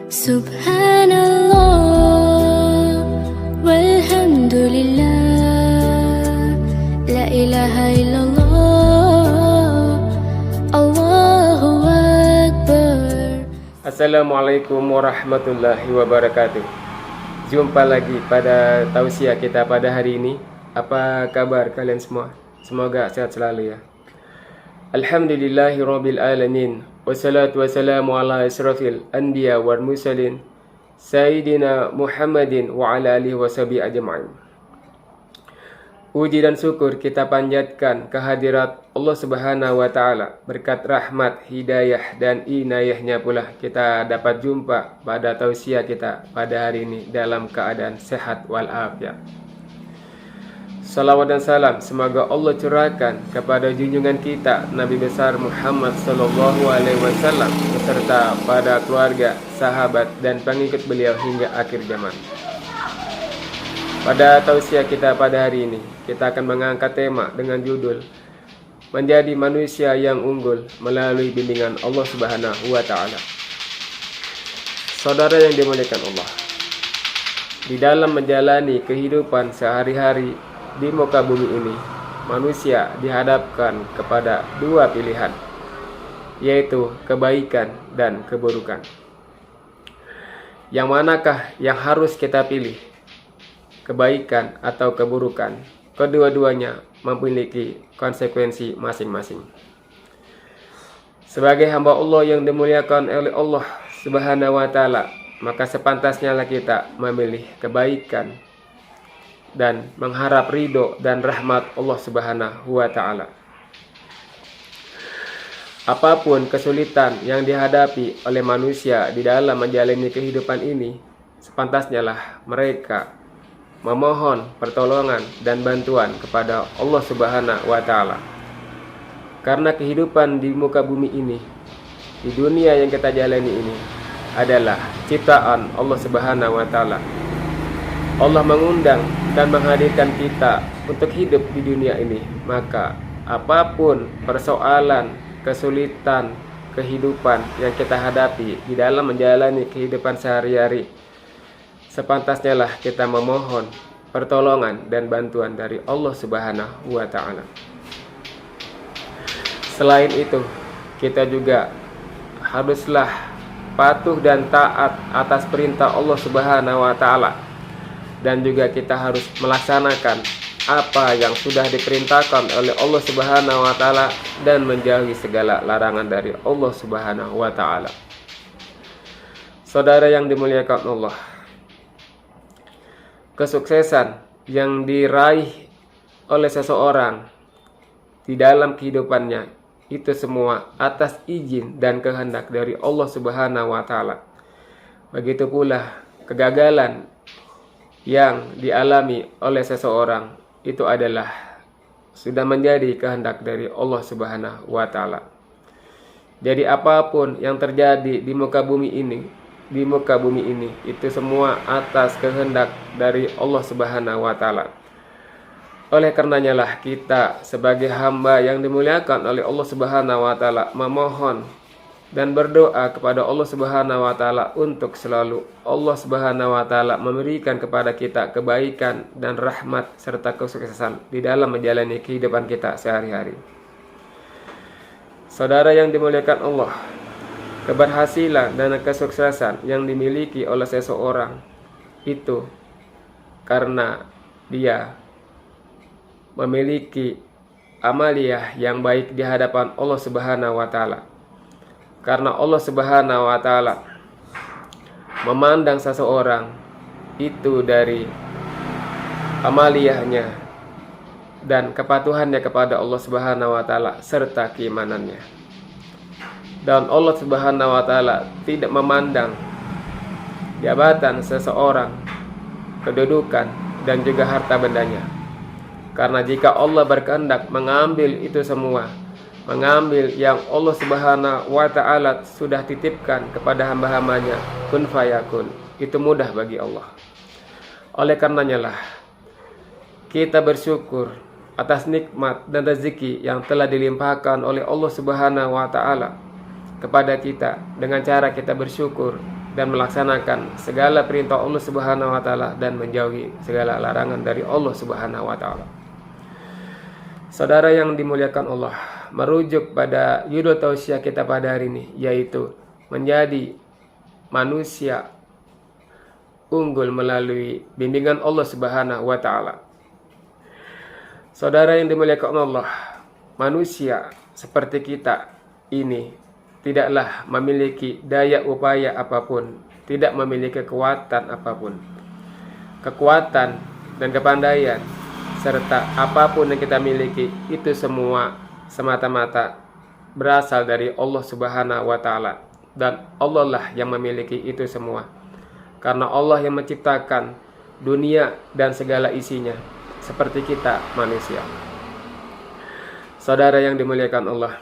Subhanallah walhamdulillah, la ilaha illallah, Allahu Akbar. Assalamualaikum warahmatullahi wabarakatuh. Jumpa lagi pada tausiah kita pada hari ini. Apa kabar kalian semua? Semoga sehat selalu ya. Alhamdulillahi rabbil alamin, wassalatu wassalamu ala asrafil anbiya wal mursalin, Sayyidina Muhammadin wa ala alihi washabihi ajma'in. Puji dan syukur kita panjatkan kehadirat Allah Subhanahu wa Ta'ala. Berkat rahmat, hidayah dan inayahnya pula kita dapat jumpa pada tausiah kita pada hari ini dalam keadaan sehat walafiat. Salawat dan salam semoga Allah curahkan kepada junjungan kita Nabi besar Muhammad sallallahu alaihi wasallam beserta pada keluarga, sahabat dan pengikut beliau hingga akhir zaman. Pada tausiah kita pada hari ini, kita akan mengangkat tema dengan judul Menjadi Manusia yang Unggul melalui bimbingan Allah Subhanahu wa Ta'ala. Saudara yang dimuliakan Allah, di dalam menjalani kehidupan sehari-hari di muka bumi ini, manusia dihadapkan kepada dua pilihan, yaitu kebaikan dan keburukan. Yang manakah yang harus kita pilih? Kebaikan atau keburukan? Kedua-duanya memiliki konsekuensi masing-masing. Sebagai hamba Allah yang dimuliakan oleh Allah Subhanahu wa Ta'ala, maka sepantasnya kita memilih kebaikan dan mengharap ridho dan rahmat Allah Subhanahu wa Ta'ala. Apapun kesulitan yang dihadapi oleh manusia di dalam menjalani kehidupan ini, sepantasnya mereka memohon pertolongan dan bantuan kepada Allah Subhanahu wa Ta'ala. Karena kehidupan di muka bumi ini, di dunia yang kita jalani ini adalah ciptaan Allah Subhanahu wa Ta'ala. Allah mengundang dan menghadirkan kita untuk hidup di dunia ini. Maka apapun persoalan, kesulitan, kehidupan yang kita hadapi di dalam menjalani kehidupan sehari-hari, sepantasnya kita memohon pertolongan dan bantuan dari Allah Subhanahu wa Ta'ala. Selain itu, kita juga haruslah patuh dan taat atas perintah Allah Subhanahu wa Ta'ala. Dan juga kita harus melaksanakan apa yang sudah diperintahkan oleh Allah Subhanahu wa Ta'ala dan menjauhi segala larangan dari Allah Subhanahu wa Ta'ala. Saudara yang dimuliakan Allah, kesuksesan yang diraih oleh seseorang di dalam kehidupannya itu semua atas izin dan kehendak dari Allah Subhanahu wa Ta'ala. Begitu pula kegagalan yang dialami oleh seseorang itu adalah sudah menjadi kehendak dari Allah Subhanahu wa Ta'ala. Jadi apapun yang terjadi di muka bumi ini, itu semua atas kehendak dari Allah Subhanahu wa Ta'ala. Oleh karenanya kita sebagai hamba yang dimuliakan oleh Allah Subhanahu wa Ta'ala memohon dan berdoa kepada Allah Subhanahu wa Ta'ala untuk selalu Allah Subhanahu wa Ta'ala memberikan kepada kita kebaikan dan rahmat serta kesuksesan di dalam menjalani kehidupan kita sehari-hari. Saudara yang dimuliakan Allah, keberhasilan dan kesuksesan yang dimiliki oleh seseorang itu karena dia memiliki amaliyah yang baik di hadapan Allah Subhanahu wa Ta'ala. Karena Allah Subhanahu wa Ta'ala memandang seseorang itu dari amaliyahnya dan kepatuhannya kepada Allah Subhanahu wa Ta'ala serta keimanannya. Dan Allah Subhanahu wa Ta'ala tidak memandang jabatan seseorang, kedudukan dan juga harta bendanya. Karena jika Allah berkehendak mengambil itu semua, mengambil yang Allah Subhanahu wa Ta'ala sudah titipkan kepada hamba-hambanya, kun fayakun, itu mudah bagi Allah. Oleh karenanya kita bersyukur atas nikmat dan rezeki yang telah dilimpahkan oleh Allah Subhanahu wa Ta'ala kepada kita dengan cara kita bersyukur dan melaksanakan segala perintah Allah Subhanahu wa taala dan menjauhi segala larangan dari Allah Subhanahu wa taala. Saudara yang dimuliakan Allah, merujuk pada judul tausiah kita pada hari ini, yaitu menjadi manusia unggul melalui bimbingan Allah Subhanahu wa taala. Saudara yang dimuliakan Allah, manusia seperti kita ini tidaklah memiliki daya upaya apapun, tidak memiliki kekuatan apapun. Kekuatan dan kepandaian serta apapun yang kita miliki itu semua semata-mata berasal dari Allah Subhanahu wa taala, dan Allah lah yang memiliki itu semua. Karena Allah yang menciptakan dunia dan segala isinya, seperti kita manusia. Saudara yang dimuliakan Allah,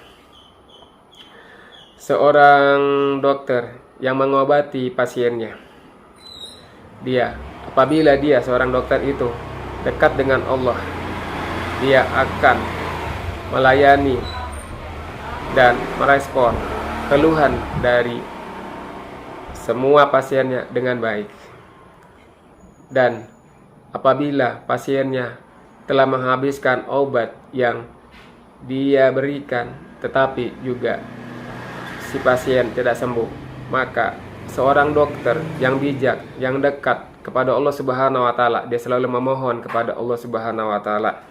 seorang dokter yang mengobati pasiennya, apabila dia seorang dokter itu dekat dengan Allah, dia akan melayani dan merespon keluhan dari semua pasiennya dengan baik. Dan apabila pasiennya telah menghabiskan obat yang dia berikan tetapi juga si pasien tidak sembuh, maka seorang dokter yang bijak, yang dekat kepada Allah Subhanahu wa taala, dia selalu memohon kepada Allah Subhanahu wa taala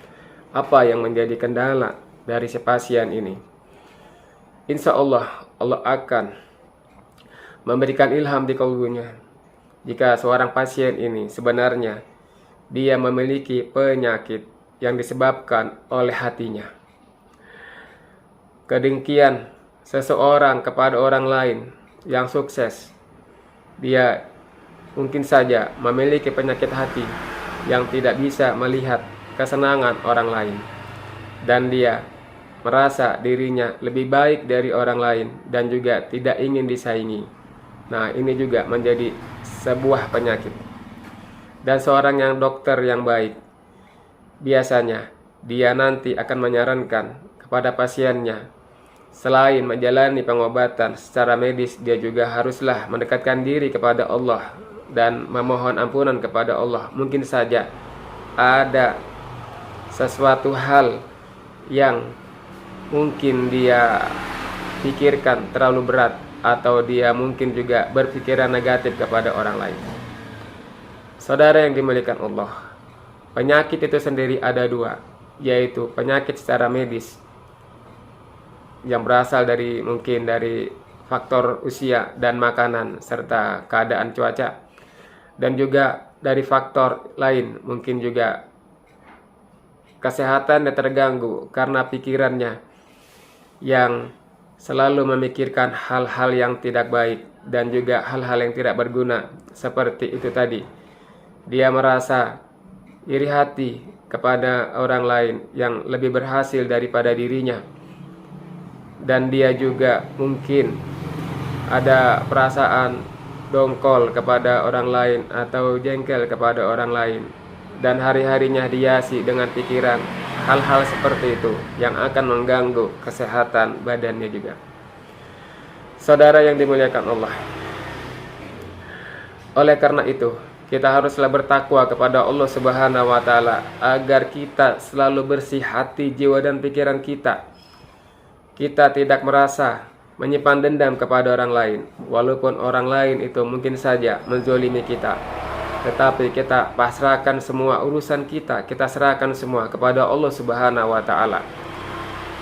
apa yang menjadi kendala dari si pasien ini. Insya Allah, Allah akan memberikan ilham di kalbunya jika seorang pasien ini sebenarnya dia memiliki penyakit yang disebabkan oleh hatinya. Kedengkian seseorang kepada orang lain yang sukses, dia mungkin saja memiliki penyakit hati yang tidak bisa melihat kesenangan orang lain, dan dia merasa dirinya lebih baik dari orang lain dan juga tidak ingin disaingi. Nah, ini juga menjadi sebuah penyakit. Dan seorang yang dokter yang baik, biasanya dia nanti akan menyarankan kepada pasiennya, selain menjalani pengobatan secara medis, dia juga haruslah mendekatkan diri kepada Allah dan memohon ampunan kepada Allah. Mungkin saja ada sesuatu hal yang mungkin dia pikirkan terlalu berat, atau dia mungkin juga berpikiran negatif kepada orang lain. Saudara yang dimuliakan Allah, penyakit itu sendiri ada dua, yaitu penyakit secara medis yang berasal dari mungkin dari faktor usia dan makanan serta keadaan cuaca, dan juga dari faktor lain, mungkin juga kesehatan yang terganggu karena pikirannya yang selalu memikirkan hal-hal yang tidak baik dan juga hal-hal yang tidak berguna. Seperti itu tadi, dia merasa iri hati kepada orang lain yang lebih berhasil daripada dirinya, dan dia juga mungkin ada perasaan dongkol kepada orang lain atau jengkel kepada orang lain, dan hari-harinya dihiasi dengan pikiran hal-hal seperti itu yang akan mengganggu kesehatan badannya juga. Saudara yang dimuliakan Allah, oleh karena itu kita haruslah bertakwa kepada Allah Subhanahu wa taala agar kita selalu bersih hati, jiwa dan pikiran kita. Kita tidak merasa menyimpan dendam kepada orang lain, walaupun orang lain itu mungkin saja menzolimi kita, tetapi kita pasrahkan semua urusan kita serahkan semua kepada Allah Subhanahu wa taala.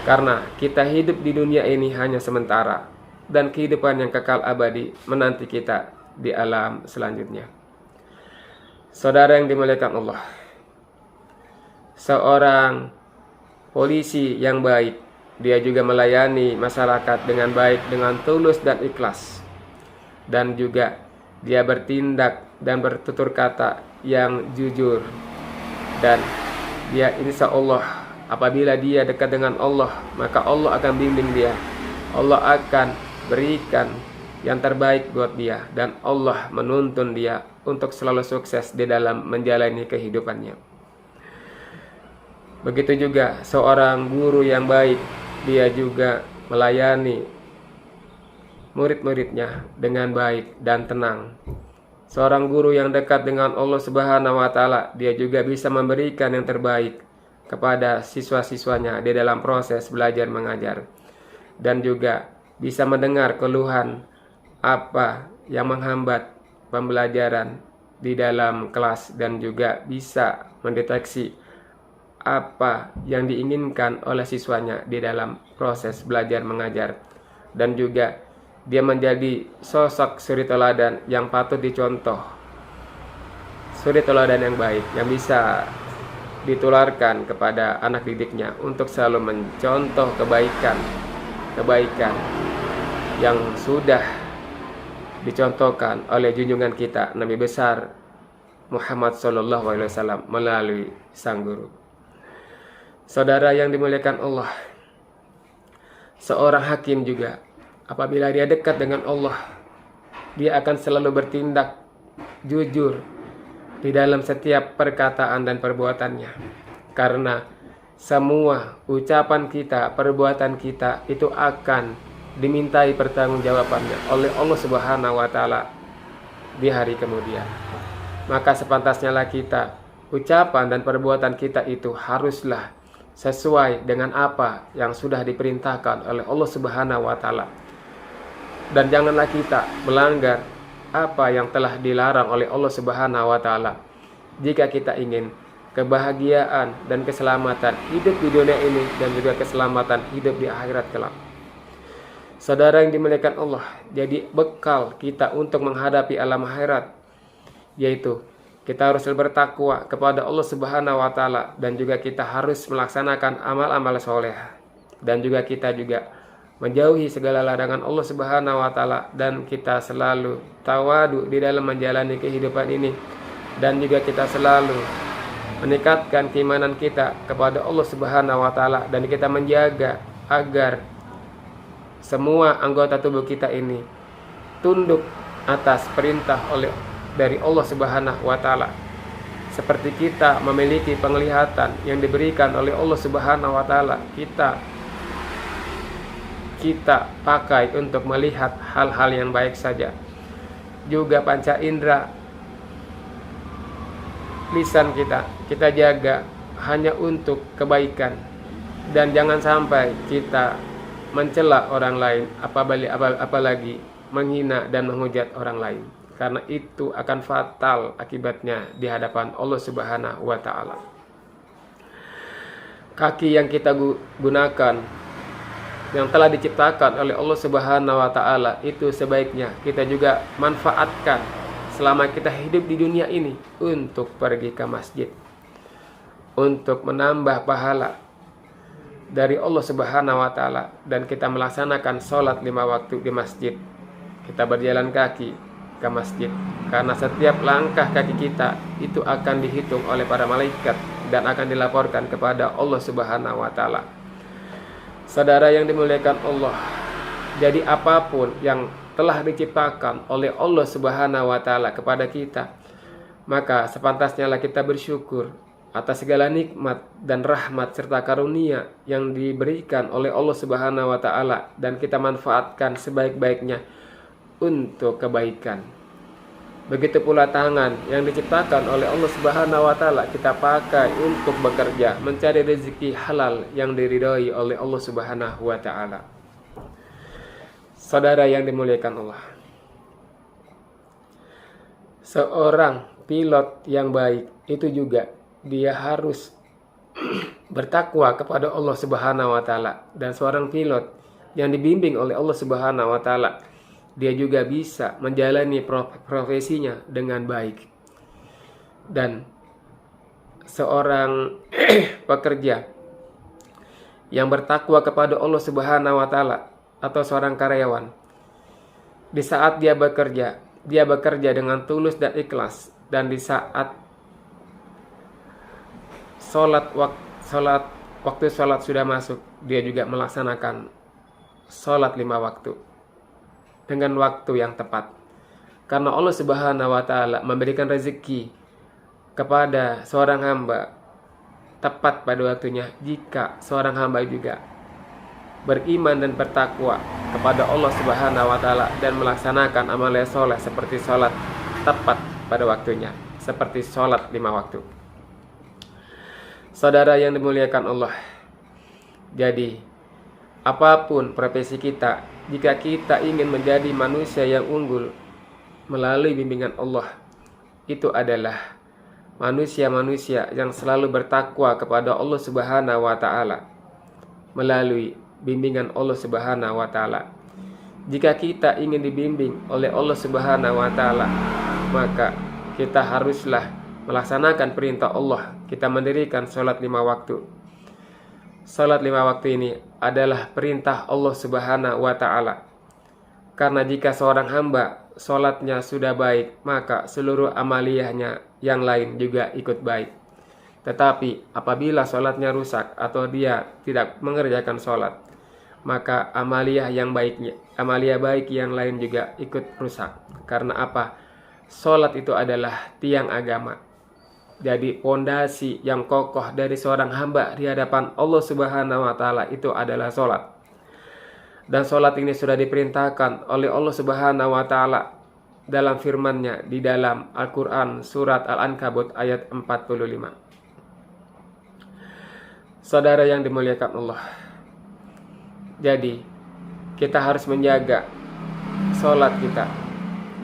Karena kita hidup di dunia ini hanya sementara, dan kehidupan yang kekal abadi menanti kita di alam selanjutnya. Saudara yang dimuliakan Allah, seorang polisi yang baik, dia juga melayani masyarakat dengan baik, dengan tulus dan ikhlas, dan juga dia bertindak dan bertutur kata yang jujur, dan dia insya Allah apabila dia dekat dengan Allah, maka Allah akan bimbing dia, Allah akan berikan yang terbaik buat dia, dan Allah menuntun dia untuk selalu sukses di dalam menjalani kehidupannya. Begitu juga seorang guru yang baik, dia juga melayani murid-muridnya dengan baik dan tenang. Seorang guru yang dekat dengan Allah Subhanahu wa taala, dia juga bisa memberikan yang terbaik kepada siswa-siswanya di dalam proses belajar mengajar, dan juga bisa mendengar keluhan apa yang menghambat pembelajaran di dalam kelas, dan juga bisa mendeteksi apa yang diinginkan oleh siswanya di dalam proses belajar mengajar, dan juga dia menjadi sosok suri teladan yang patut dicontoh, suri teladan yang baik yang bisa ditularkan kepada anak didiknya untuk selalu mencontoh kebaikan yang sudah dicontohkan oleh junjungan kita Nabi besar Muhammad SAW melalui sang guru. Saudara yang dimuliakan Allah, seorang hakim juga apabila dia dekat dengan Allah, dia akan selalu bertindak jujur di dalam setiap perkataan dan perbuatannya. Karena semua ucapan kita, perbuatan kita itu akan dimintai pertanggungjawabannya oleh Allah Subhanahu wa taala di hari kemudian. Maka sepantasnya lah kita, ucapan dan perbuatan kita itu haruslah sesuai dengan apa yang sudah diperintahkan oleh Allah Subhanahu wa taala. Dan janganlah kita melanggar apa yang telah dilarang oleh Allah Subhanahu wa taala jika kita ingin kebahagiaan dan keselamatan hidup di dunia ini dan juga keselamatan hidup di akhirat kelak. Saudara yang dimuliakan Allah, jadi bekal kita untuk menghadapi alam akhirat yaitu kita harus bertakwa kepada Allah Subhanahu wa taala, dan juga kita harus melaksanakan amal-amal soleh, dan juga kita juga menjauhi segala larangan Allah Subhanahu wa taala, dan kita selalu tawadu di dalam menjalani kehidupan ini, dan juga kita selalu meningkatkan keimanan kita kepada Allah Subhanahu wa taala, dan kita menjaga agar semua anggota tubuh kita ini tunduk atas perintah dari Allah Subhanahu wa taala. Seperti kita memiliki penglihatan yang diberikan oleh Allah Subhanahu wa taala, kita pakai untuk melihat hal-hal yang baik saja. Juga panca indera lisan kita jaga hanya untuk kebaikan, dan jangan sampai kita mencela orang lain, apalagi menghina dan menghujat orang lain, karena itu akan fatal akibatnya di hadapan Allah Subhanahu wa taala. Kaki yang kita gunakan yang telah diciptakan oleh Allah Subhanahu wa taala itu sebaiknya kita juga manfaatkan selama kita hidup di dunia ini untuk pergi ke masjid, untuk menambah pahala dari Allah Subhanahu wa taala, dan kita melaksanakan sholat 5 waktu di masjid. Kita berjalan kaki ke masjid, karena setiap langkah kaki kita itu akan dihitung oleh para malaikat dan akan dilaporkan kepada Allah Subhanahu wa taala. Saudara yang dimuliakan Allah, jadi apapun yang telah diciptakan oleh Allah Subhanahu wa taala kepada kita, maka sepantasnya lah kita bersyukur atas segala nikmat dan rahmat serta karunia yang diberikan oleh Allah Subhanahu wa taala, dan kita manfaatkan sebaik-baiknya untuk kebaikan. Begitu pula tangan yang diciptakan oleh Allah Subhanahu wa taala kita pakai untuk bekerja, mencari rezeki halal yang diridhai oleh Allah Subhanahu wa taala. Saudara yang dimuliakan Allah, seorang pilot yang baik itu juga dia harus bertakwa kepada Allah Subhanahu wa taala, dan seorang pilot yang dibimbing oleh Allah Subhanahu wa taala dia juga bisa menjalani profesinya dengan baik. Dan seorang pekerja yang bertakwa kepada Allah Subhanahu wa taala atau seorang karyawan, di saat dia bekerja dengan tulus dan ikhlas, dan di saat waktu sholat sudah masuk, dia juga melaksanakan sholat 5 waktu dengan waktu yang tepat. Karena Allah Subhanahu wa taala memberikan rezeki kepada seorang hamba tepat pada waktunya jika seorang hamba juga beriman dan bertakwa kepada Allah Subhanahu wa taala dan melaksanakan amal soleh seperti sholat tepat pada waktunya, seperti sholat 5 waktu. Saudara yang dimuliakan Allah, jadi apapun profesi kita, jika kita ingin menjadi manusia yang unggul melalui bimbingan Allah, itu adalah manusia-manusia yang selalu bertakwa kepada Allah Subhanahu wa taala melalui bimbingan Allah Subhanahu wa taala. Jika kita ingin dibimbing oleh Allah Subhanahu wa taala, maka kita haruslah melaksanakan perintah Allah. Kita mendirikan salat 5 waktu. Salat 5 waktu ini adalah perintah Allah Subhanahu wa taala. Karena jika seorang hamba salatnya sudah baik, maka seluruh amaliyahnya yang lain juga ikut baik. Tetapi apabila salatnya rusak atau dia tidak mengerjakan salat, maka amaliyah baik yang lain juga ikut rusak. Karena apa? Salat itu adalah tiang agama. Jadi pondasi yang kokoh dari seorang hamba di hadapan Allah Subhanahu wa taala itu adalah salat. Dan salat ini sudah diperintahkan oleh Allah Subhanahu wa taala dalam firman-Nya di dalam Al-Qur'an surat Al-Ankabut ayat 45. Saudara yang dimuliakan Allah, jadi kita harus menjaga salat kita.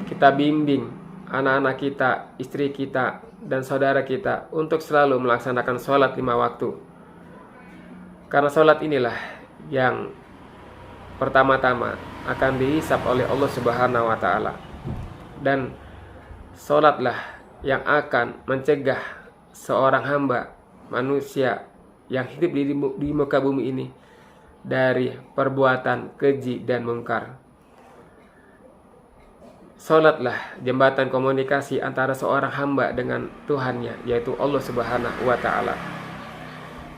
Kita bimbing anak-anak kita, istri kita, dan saudara kita untuk selalu melaksanakan salat 5 waktu. Karena salat inilah yang pertama-tama akan dihisab oleh Allah Subhanahu wa taala. Dan salatlah yang akan mencegah seorang hamba manusia yang hidup di muka bumi ini dari perbuatan keji dan mungkar. Salatlah jembatan komunikasi antara seorang hamba dengan Tuhannya, yaitu Allah Subhanahu wa taala.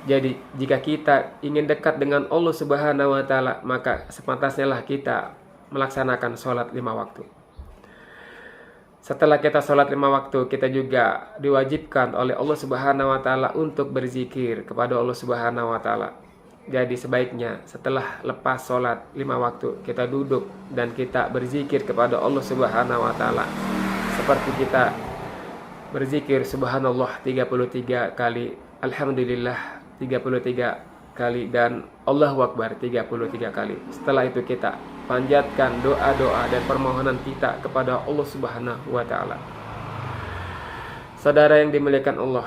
Jadi jika kita ingin dekat dengan Allah Subhanahu wa taala, maka sepantasnya lah kita melaksanakan salat 5 waktu. Setelah kita salat 5 waktu, kita juga diwajibkan oleh Allah Subhanahu wa taala untuk berzikir kepada Allah Subhanahu wa taala. Jadi sebaiknya setelah lepas salat 5 waktu, kita duduk dan kita berzikir kepada Allah Subhanahu wa taala. Seperti kita berzikir subhanallah 33 kali, alhamdulillah 33 kali, dan Allahu Akbar 33 kali. Setelah itu kita panjatkan doa-doa dan permohonan kita kepada Allah Subhanahu wa taala. Saudara yang dimuliakan Allah,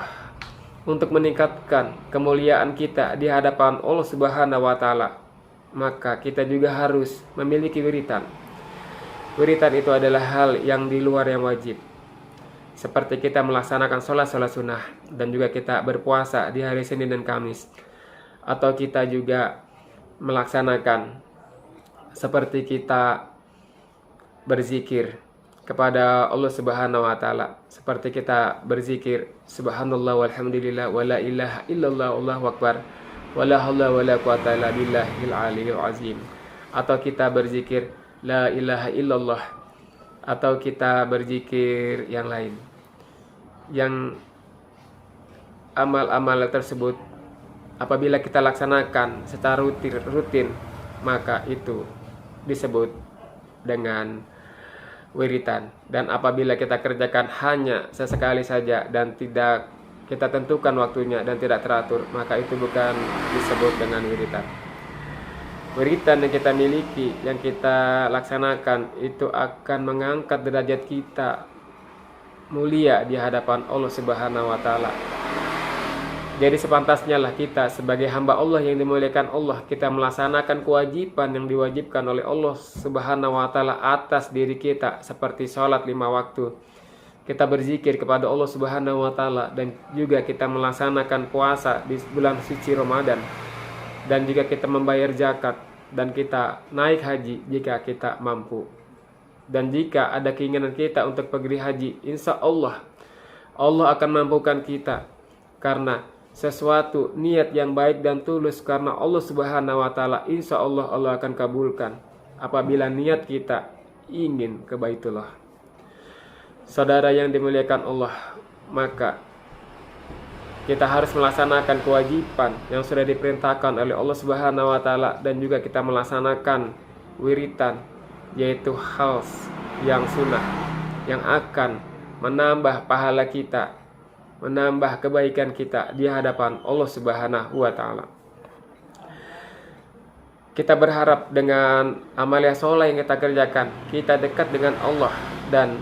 untuk meningkatkan kemuliaan kita di hadapan Allah Subhanahu wa taala, maka kita juga harus memiliki wiritan. Wiritan itu adalah hal yang di luar yang wajib. Seperti kita melaksanakan sholat sunnah dan juga kita berpuasa di hari Senin dan Kamis. Atau kita juga melaksanakan seperti kita berzikir kepada Allah Subhanahu wa taala, seperti kita berzikir subhanallah walhamdulillah wala ilaha illallah Allahu akbar wala haula wala quwata illa billahil aliyil azim. Atau kita berzikir la ilaha illallah, atau kita berzikir yang lain. Yang amal-amal tersebut apabila kita laksanakan secara rutin, maka itu disebut dengan wiritan. Dan apabila kita kerjakan hanya sesekali saja dan tidak kita tentukan waktunya dan tidak teratur, maka itu bukan disebut dengan wiritan. Wiritan yang kita miliki, yang kita laksanakan, itu akan mengangkat derajat kita mulia di hadapan Allah Subhanahu wa taala. Jadi sepantasnya lah kita sebagai hamba Allah yang dimuliakan Allah, kita melaksanakan kewajiban yang diwajibkan oleh Allah Subhanahu wa taala atas diri kita, seperti sholat 5 waktu. Kita berzikir kepada Allah Subhanahu wa taala, dan juga kita melaksanakan puasa di bulan suci Ramadan, dan juga kita membayar zakat, dan kita naik haji jika kita mampu. Dan jika ada keinginan kita untuk pergi haji, insya Allah akan mampukan kita, karena sesuatu niat yang baik dan tulus karena Allah Subhanahu wa taala, insya Allah akan kabulkan apabila niat kita ingin ke Baitullah. Saudara yang dimuliakan Allah, maka Kita harus melaksanakan kewajiban yang sudah diperintahkan oleh Allah Subhanahu wa taala, dan juga kita melaksanakan wiritan, yaitu hal yang sunnah yang akan menambah pahala kita, menambah kebaikan kita di hadapan Allah Subhanahu wa taala. Kita berharap dengan amalia soleh yang kita kerjakan, kita dekat dengan Allah, dan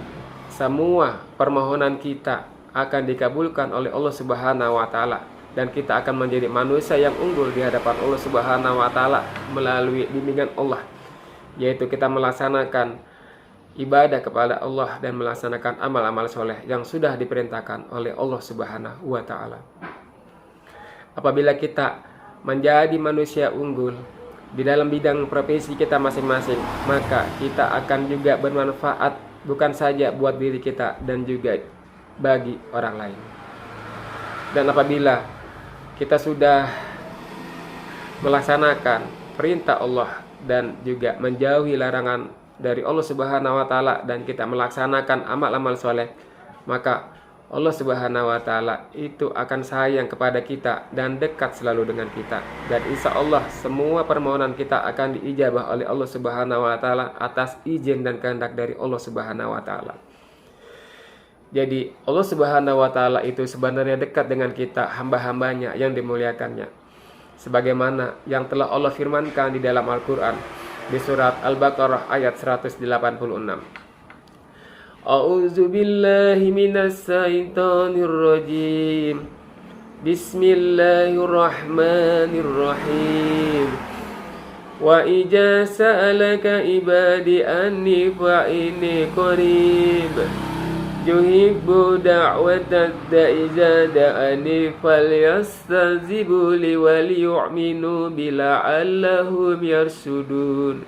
semua permohonan kita akan dikabulkan oleh Allah Subhanahu wa taala, dan kita akan menjadi manusia yang unggul di hadapan Allah Subhanahu wa taala melalui bimbingan Allah, yaitu kita melaksanakan ibadah kepada Allah dan melaksanakan amal-amal soleh yang sudah diperintahkan oleh Allah Subhanahu wa taala. Apabila kita menjadi manusia unggul di dalam bidang profesi kita masing-masing, maka kita akan juga bermanfaat bukan saja buat diri kita dan juga bagi orang lain. Dan apabila kita sudah melaksanakan perintah Allah dan juga menjauhi larangan dari Allah Subhanahu wa taala, dan kita melaksanakan amal-amal soleh, maka Allah Subhanahu wa taala itu akan sayang kepada kita dan dekat selalu dengan kita, dan insya Allah semua permohonan kita akan diijabah oleh Allah Subhanahu wa taala atas izin dan kehendak dari Allah Subhanahu wa taala. Jadi Allah Subhanahu wa taala itu sebenarnya dekat dengan kita, hamba-hambanya yang dimuliakannya, sebagaimana yang telah Allah firmankan di dalam Al-Quran di surat Al-Baqarah ayat 186. A'udzu billahi minas syaitonir rajim. Bismillahirrahmanirrahim. Wa idza sa'alaka ibadi anni fa inni qarib. Yuhibbu da'watad da'iza da'ani falyastazibu li wal yu'minu bila'allahum yarsudun.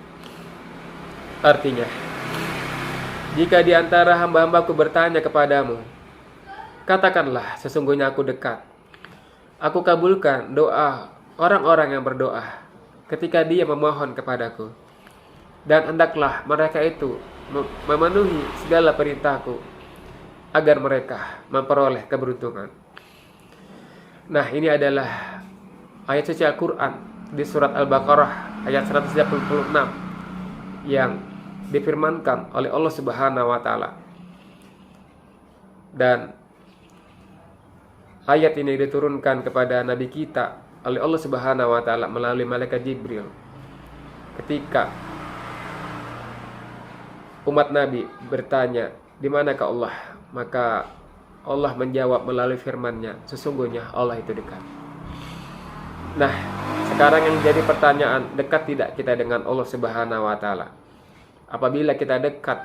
Artinya, jika di antara hamba-hambaku bertanya kepadamu, katakanlah sesungguhnya aku dekat. Aku kabulkan doa orang-orang yang berdoa ketika dia memohon kepadaku, dan hendaklah mereka itu memenuhi segala perintahku agar mereka memperoleh keberuntungan. Nah, ini adalah ayat suci Al-Quran di surat Al-Baqarah ayat 136 yang difirmankan oleh Allah Subhanahu wa taala. Dan ayat ini diturunkan kepada Nabi kita oleh Allah Subhanahu wa taala melalui malaikat Jibril. Ketika umat Nabi bertanya, "Di manakah Allah?" Maka Allah menjawab melalui firman-Nya, sesungguhnya Allah itu dekat. Nah, sekarang yang jadi pertanyaan, dekat tidak kita dengan Allah Subhanahu wa taala? Apabila kita dekat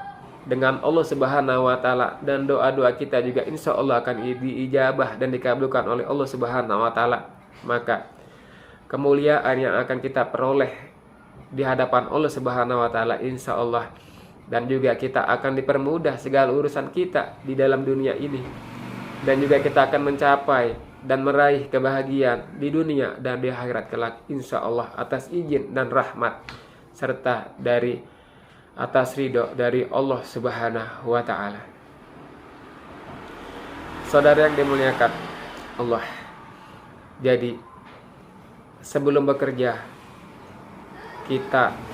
dengan Allah Subhanahu wa taala, dan doa-doa kita juga insya Allah akan diijabah dan dikabulkan oleh Allah Subhanahu wa taala, maka kemuliaan yang akan kita peroleh di hadapan Allah Subhanahu wa taala insya Allah, dan juga kita akan dipermudah segala urusan kita di dalam dunia ini, dan juga kita akan mencapai dan meraih kebahagiaan di dunia dan di akhirat kelak insya Allah atas izin dan rahmat serta dari atas ridho dari Allah Subhanahu wa ta'ala. Saudara yang dimuliakan Allah, jadi sebelum bekerja kita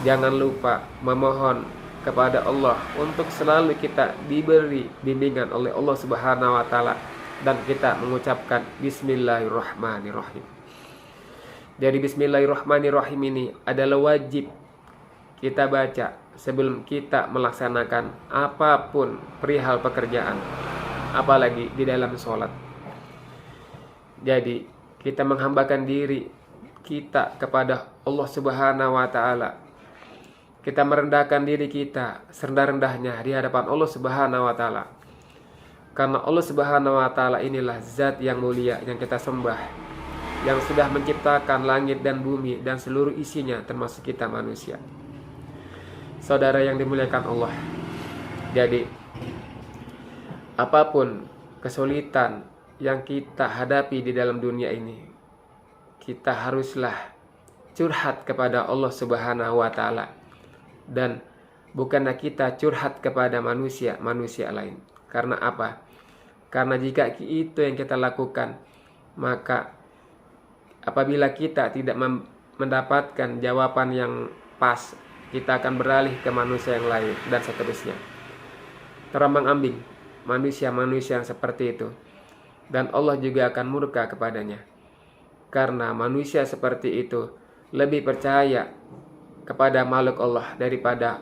jangan lupa memohon kepada Allah untuk selalu kita diberi bimbingan oleh Allah Subhanahu wa ta'ala, dan kita mengucapkan Bismillahirrahmanirrahim. Jadi Bismillahirrahmanirrahim ini adalah wajib kita baca sebelum kita melaksanakan apapun perihal pekerjaan, apalagi di dalam sholat. Jadi kita menghambakan diri kita kepada Allah Subhanahu wa ta'ala. Kita merendahkan diri kita serendah-rendahnya di hadapan Allah Subhanahu wa ta'ala, karena Allah Subhanahu wa ta'ala inilah zat yang mulia yang kita sembah, yang sudah menciptakan langit dan bumi dan seluruh isinya termasuk kita manusia. Saudara yang dimuliakan Allah, jadi apapun kesulitan yang kita hadapi di dalam dunia ini, kita haruslah curhat kepada Allah Subhanahu wa ta'ala, dan bukanlah kita curhat kepada manusia lain. Karena apa? Karena jika itu yang kita lakukan, maka apabila kita tidak mendapatkan jawaban yang pas, kita akan beralih ke manusia yang lain dan seterusnya. Terombang-ambing manusia-manusia yang seperti itu, dan Allah juga akan murka kepadanya. Karena manusia seperti itu lebih percaya kepada makhluk Allah daripada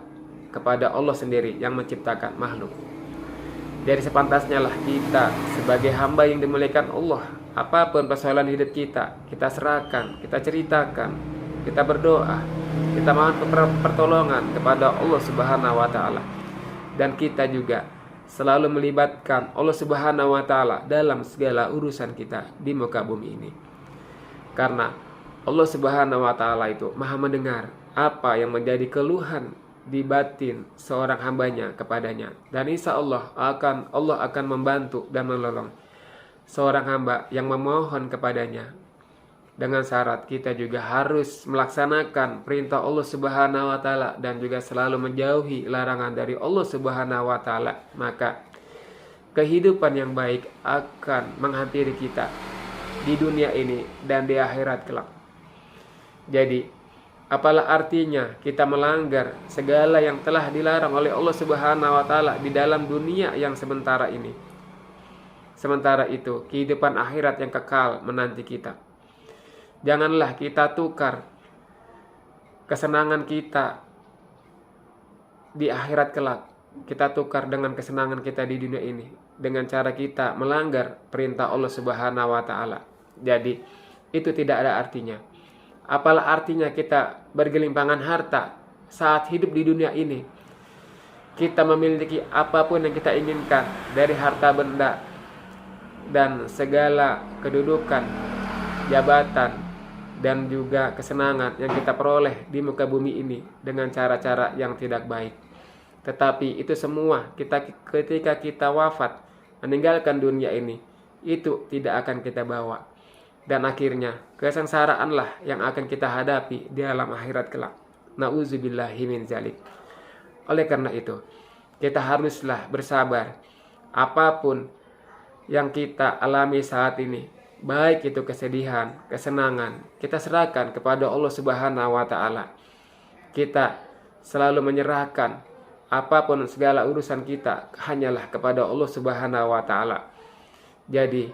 kepada Allah sendiri yang menciptakan makhluk. Jadi sepantasnya lah kita sebagai hamba yang dimuliakan Allah, apapun persoalan hidup kita, kita serahkan, kita ceritakan, kita berdoa, kita mohon pertolongan kepada Allah Subhanahu wa taala. Dan kita juga selalu melibatkan Allah Subhanahu wa taala dalam segala urusan kita di muka bumi ini. Karena Allah Subhanahu wa taala itu Maha mendengar apa yang menjadi keluhan di batin seorang hambanya kepadanya, dan insya Allah akan membantu dan menolong seorang hamba yang memohon kepadanya. Dengan syarat kita juga harus melaksanakan perintah Allah Subhanahu wa taala dan juga selalu menjauhi larangan dari Allah Subhanahu wa taala, maka kehidupan yang baik akan menghampiri kita di dunia ini dan di akhirat kelak. Jadi apalah artinya kita melanggar segala yang telah dilarang oleh Allah Subhanahu wa taala di dalam dunia yang sementara ini. Sementara itu, kehidupan akhirat yang kekal menanti kita. Janganlah kita tukar kesenangan kita di akhirat kelak, kita tukar dengan kesenangan kita di dunia ini dengan cara kita melanggar perintah Allah Subhanahu wa taala. Jadi, itu tidak ada artinya. Apalah artinya kita bergelimpangan harta saat hidup di dunia ini. Kita memiliki apapun yang kita inginkan dari harta benda dan segala kedudukan, jabatan, dan juga kesenangan yang kita peroleh di muka bumi ini dengan cara-cara yang tidak baik. Tetapi itu semua ketika kita wafat, meninggalkan dunia ini, itu tidak akan kita bawa. Dan akhirnya kesengsaraanlah yang akan kita hadapi di alam akhirat kelak. Na'udzubillahi min zalik. Oleh karena itu, kita haruslah bersabar. Apapun yang kita alami saat ini, baik itu kesedihan, kesenangan, kita serahkan kepada Allah Subhanahu wa taala. Kita selalu menyerahkan apapun segala urusan kita hanyalah kepada Allah Subhanahu wa taala. Jadi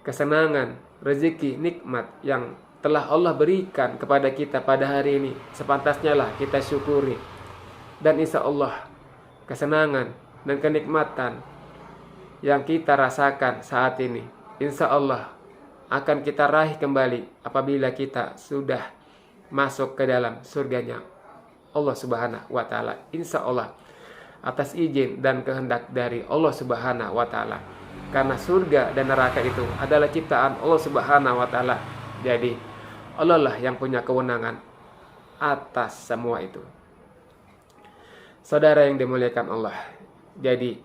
kesenangan, rezeki, nikmat yang telah Allah berikan kepada kita pada hari ini, sepantasnya lah kita syukuri. Dan insya Allah kesenangan dan kenikmatan yang kita rasakan saat ini, insya Allah akan kita raih kembali apabila kita sudah masuk ke dalam surganya Allah Subhanahu wa taala. Insya Allah atas izin dan kehendak dari Allah Subhanahu wa taala. Karena surga dan neraka itu adalah ciptaan Allah Subhanahu wa taala. Jadi Allah lah yang punya kewenangan atas semua itu. Saudara yang dimuliakan Allah, jadi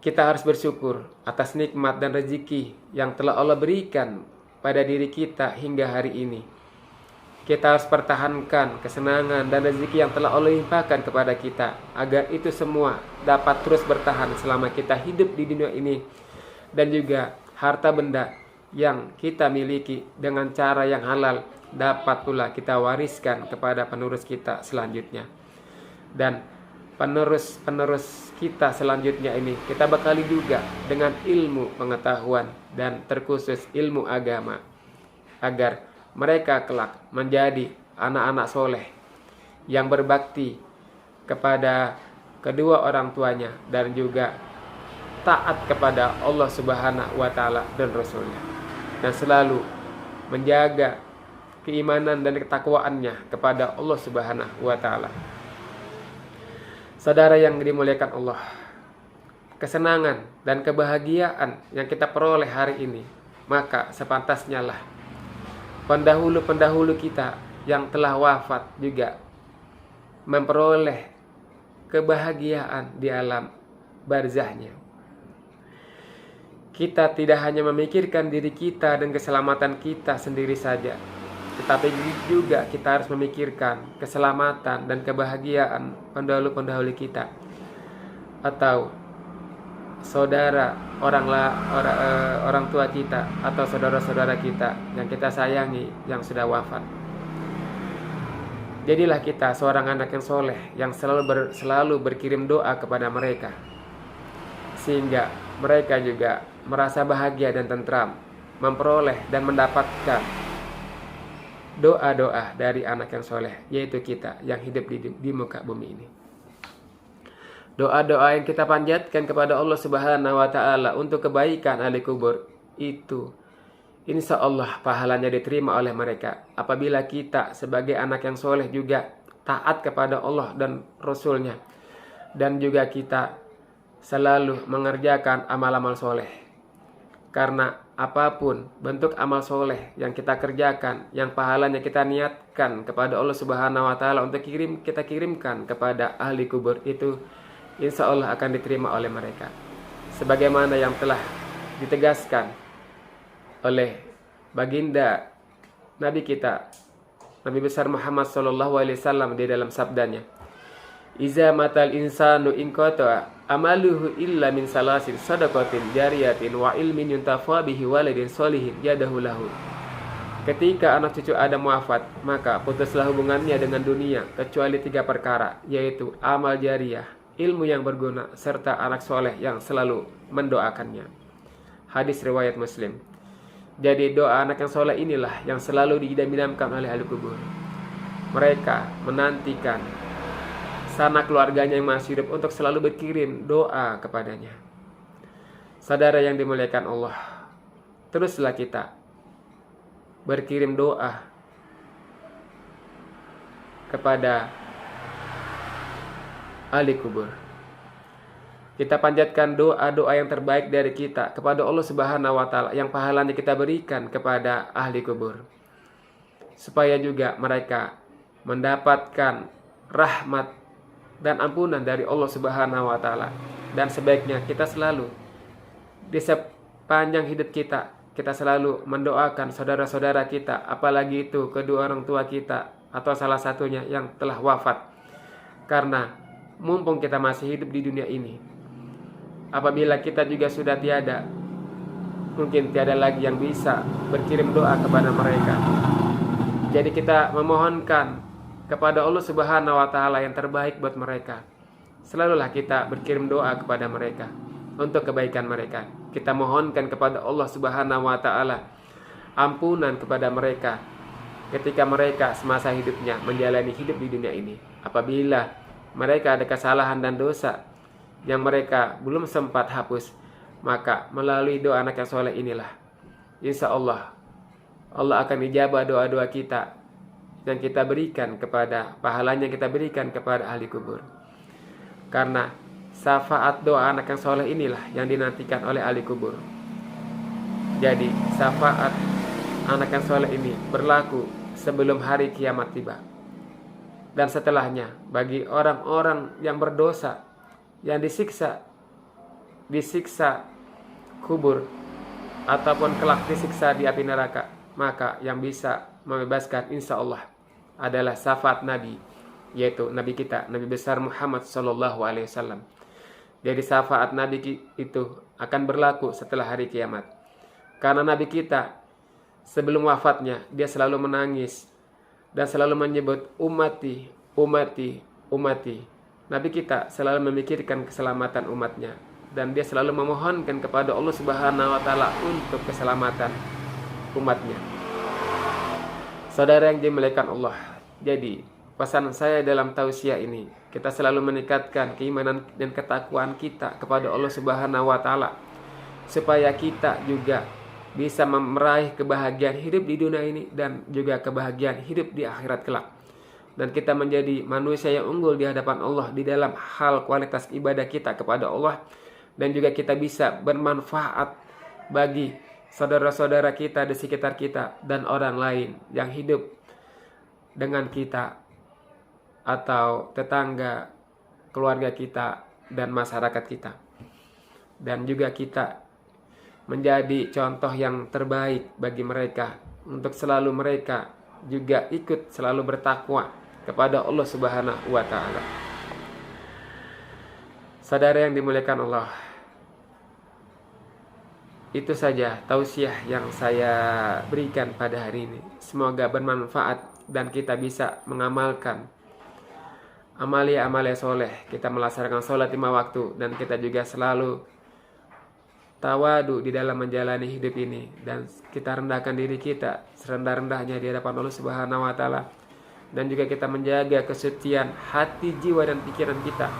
kita harus bersyukur atas nikmat dan rezeki yang telah Allah berikan pada diri kita hingga hari ini. Kita harus pertahankan kesenangan dan rezeki yang telah Allah limpahkan kepada kita, agar itu semua dapat terus bertahan selama kita hidup di dunia ini. Dan juga harta benda yang kita miliki dengan cara yang halal dapat pula kita wariskan kepada penerus kita selanjutnya. Dan penerus kita selanjutnya ini kita bekali juga dengan ilmu pengetahuan dan terkhusus ilmu agama, agar mereka kelak menjadi anak-anak soleh yang berbakti kepada kedua orang tuanya dan juga taat kepada Allah Subhanahu wa taala dan Rasulnya, dan selalu menjaga keimanan dan ketakwaannya kepada Allah Subhanahu wa taala. Saudara yang dimuliakan Allah, kesenangan dan kebahagiaan yang kita peroleh hari ini, maka sepantasnya lah pendahulu-pendahulu kita yang telah wafat juga memperoleh kebahagiaan di alam barzahnya. Kita tidak hanya memikirkan diri kita dan keselamatan kita sendiri saja, tetapi juga kita harus memikirkan keselamatan dan kebahagiaan pendahulu-pendahulu kita, atau saudara, orang tua kita atau saudara-saudara kita yang kita sayangi yang sudah wafat. Jadilah kita seorang anak yang soleh yang selalu berkirim doa kepada mereka, sehingga mereka juga merasa bahagia dan tentram, memperoleh dan mendapatkan doa-doa dari anak yang soleh, yaitu kita yang hidup di muka bumi ini. Doa-doa yang kita panjatkan kepada Allah Subhanahu wa Ta'ala untuk kebaikan ahli kubur itu, insya Allah pahalanya diterima oleh mereka. Apabila kita sebagai anak yang soleh juga taat kepada Allah dan Rasulnya, dan juga kita selalu mengerjakan amal-amal soleh. Karena apapun bentuk amal soleh yang kita kerjakan, yang pahalanya kita niatkan kepada Allah Subhanahu wa Ta'ala untuk kita kirimkan kepada ahli kubur itu, insya Allah akan diterima oleh mereka. Sebagaimana yang telah ditegaskan oleh baginda Nabi kita, Nabi besar Muhammad SAW di dalam sabdanya, "Iza matal insanu inqata amaluhu illa min salasin sadaqatin jariyatin wa ilmin yuntafa bihi waladin solihin yadahu lahu." Ketika anak cucu Adam wafat, maka putuslah hubungannya dengan dunia kecuali 3 perkara, yaitu amal jariyah, ilmu yang berguna, serta anak soleh yang selalu mendoakannya. Hadis riwayat Muslim. Jadi doa anak yang soleh inilah yang selalu diidam-idamkan oleh ahli kubur. Mereka menantikan sanak keluarganya yang masih hidup untuk selalu berkirim doa kepadanya. Saudara yang dimuliakan Allah, teruslah kita berkirim doa kepada ahli kubur. Kita panjatkan doa-doa yang terbaik dari kita kepada Allah Subhanahu wa Ta'ala yang pahalanya kita berikan kepada ahli kubur, supaya juga mereka mendapatkan rahmat dan ampunan dari Allah Subhanahu wa Ta'ala. Dan sebaiknya kita selalu di sepanjang hidup kita selalu mendoakan saudara-saudara kita, apalagi itu kedua orang tua kita atau salah satunya yang telah wafat. Karena mumpung kita masih hidup di dunia ini, apabila kita juga sudah tiada, mungkin tiada lagi yang bisa berkirim doa kepada mereka. Jadi kita memohonkan kepada Allah Subhanahu wa Ta'ala yang terbaik buat mereka. Selalulah kita berkirim doa kepada mereka untuk kebaikan mereka. Kita mohonkan kepada Allah Subhanahu wa Ta'ala ampunan kepada mereka ketika mereka semasa hidupnya menjalani hidup di dunia ini. Apabila mereka ada kesalahan dan dosa yang mereka belum sempat hapus, maka melalui doa anak yang soleh inilah, insya Allah akan ijabah doa-doa kita yang kita berikan kepada pahalanya yang kita berikan kepada ahli kubur. Karena syafaat doa anak yang soleh inilah yang dinantikan oleh ahli kubur. Jadi syafaat anak yang soleh ini berlaku sebelum hari kiamat tiba, dan setelahnya bagi orang-orang yang berdosa yang disiksa kubur ataupun kelak disiksa di api neraka, maka yang bisa membebaskan insya Allah adalah syafaat Nabi, yaitu Nabi kita, Nabi besar Muhammad SAW. Jadi syafaat Nabi itu akan berlaku setelah hari kiamat. Karena Nabi kita sebelum wafatnya, dia selalu menangis dan selalu menyebut ummati, ummati, ummati. Nabi kita selalu memikirkan keselamatan umatnya, dan dia selalu memohonkan kepada Allah Subhanahu wa Ta'ala untuk keselamatan umatnya. Saudara yang dimuliakan Allah, jadi pesan saya dalam tausiah ini, kita selalu meningkatkan keimanan dan ketakwaan kita kepada Allah Subhanahu wa Ta'ala, supaya kita juga bisa meraih kebahagiaan hidup di dunia ini dan juga kebahagiaan hidup di akhirat kelak. Dan kita menjadi manusia yang unggul di hadapan Allah di dalam hal kualitas ibadah kita kepada Allah, dan juga kita bisa bermanfaat bagi saudara-saudara kita di sekitar kita dan orang lain yang hidup dengan kita atau tetangga, keluarga kita dan masyarakat kita. Dan juga kita menjadi contoh yang terbaik bagi mereka, untuk selalu mereka juga ikut selalu bertakwa kepada Allah Subhanahu wa Ta'ala. Saudara yang dimuliakan Allah, Itu saja tausiah yang saya berikan pada hari ini. Semoga bermanfaat dan kita bisa mengamalkan amalia-amalia soleh. Kita melaksanakan sholat 5 waktu dan kita juga selalu tawadu di dalam menjalani hidup ini, dan kita rendahkan diri kita serendah-rendahnya di hadapan Allah Subhanahu wa taala, dan juga kita menjaga kesucian hati, jiwa dan pikiran kita,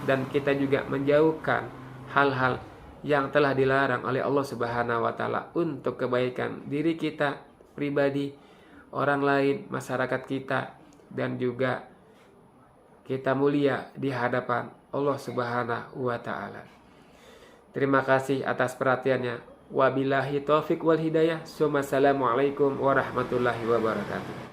dan kita juga menjauhkan hal-hal yang telah dilarang oleh Allah Subhanahu wa taala untuk kebaikan diri kita pribadi, orang lain, masyarakat kita, dan juga kita mulia di hadapan Allah Subhanahu wa taala. Terima kasih atas perhatiannya. Wabillahi taufik wal hidayah. Assalamualaikum warahmatullahi wabarakatuh.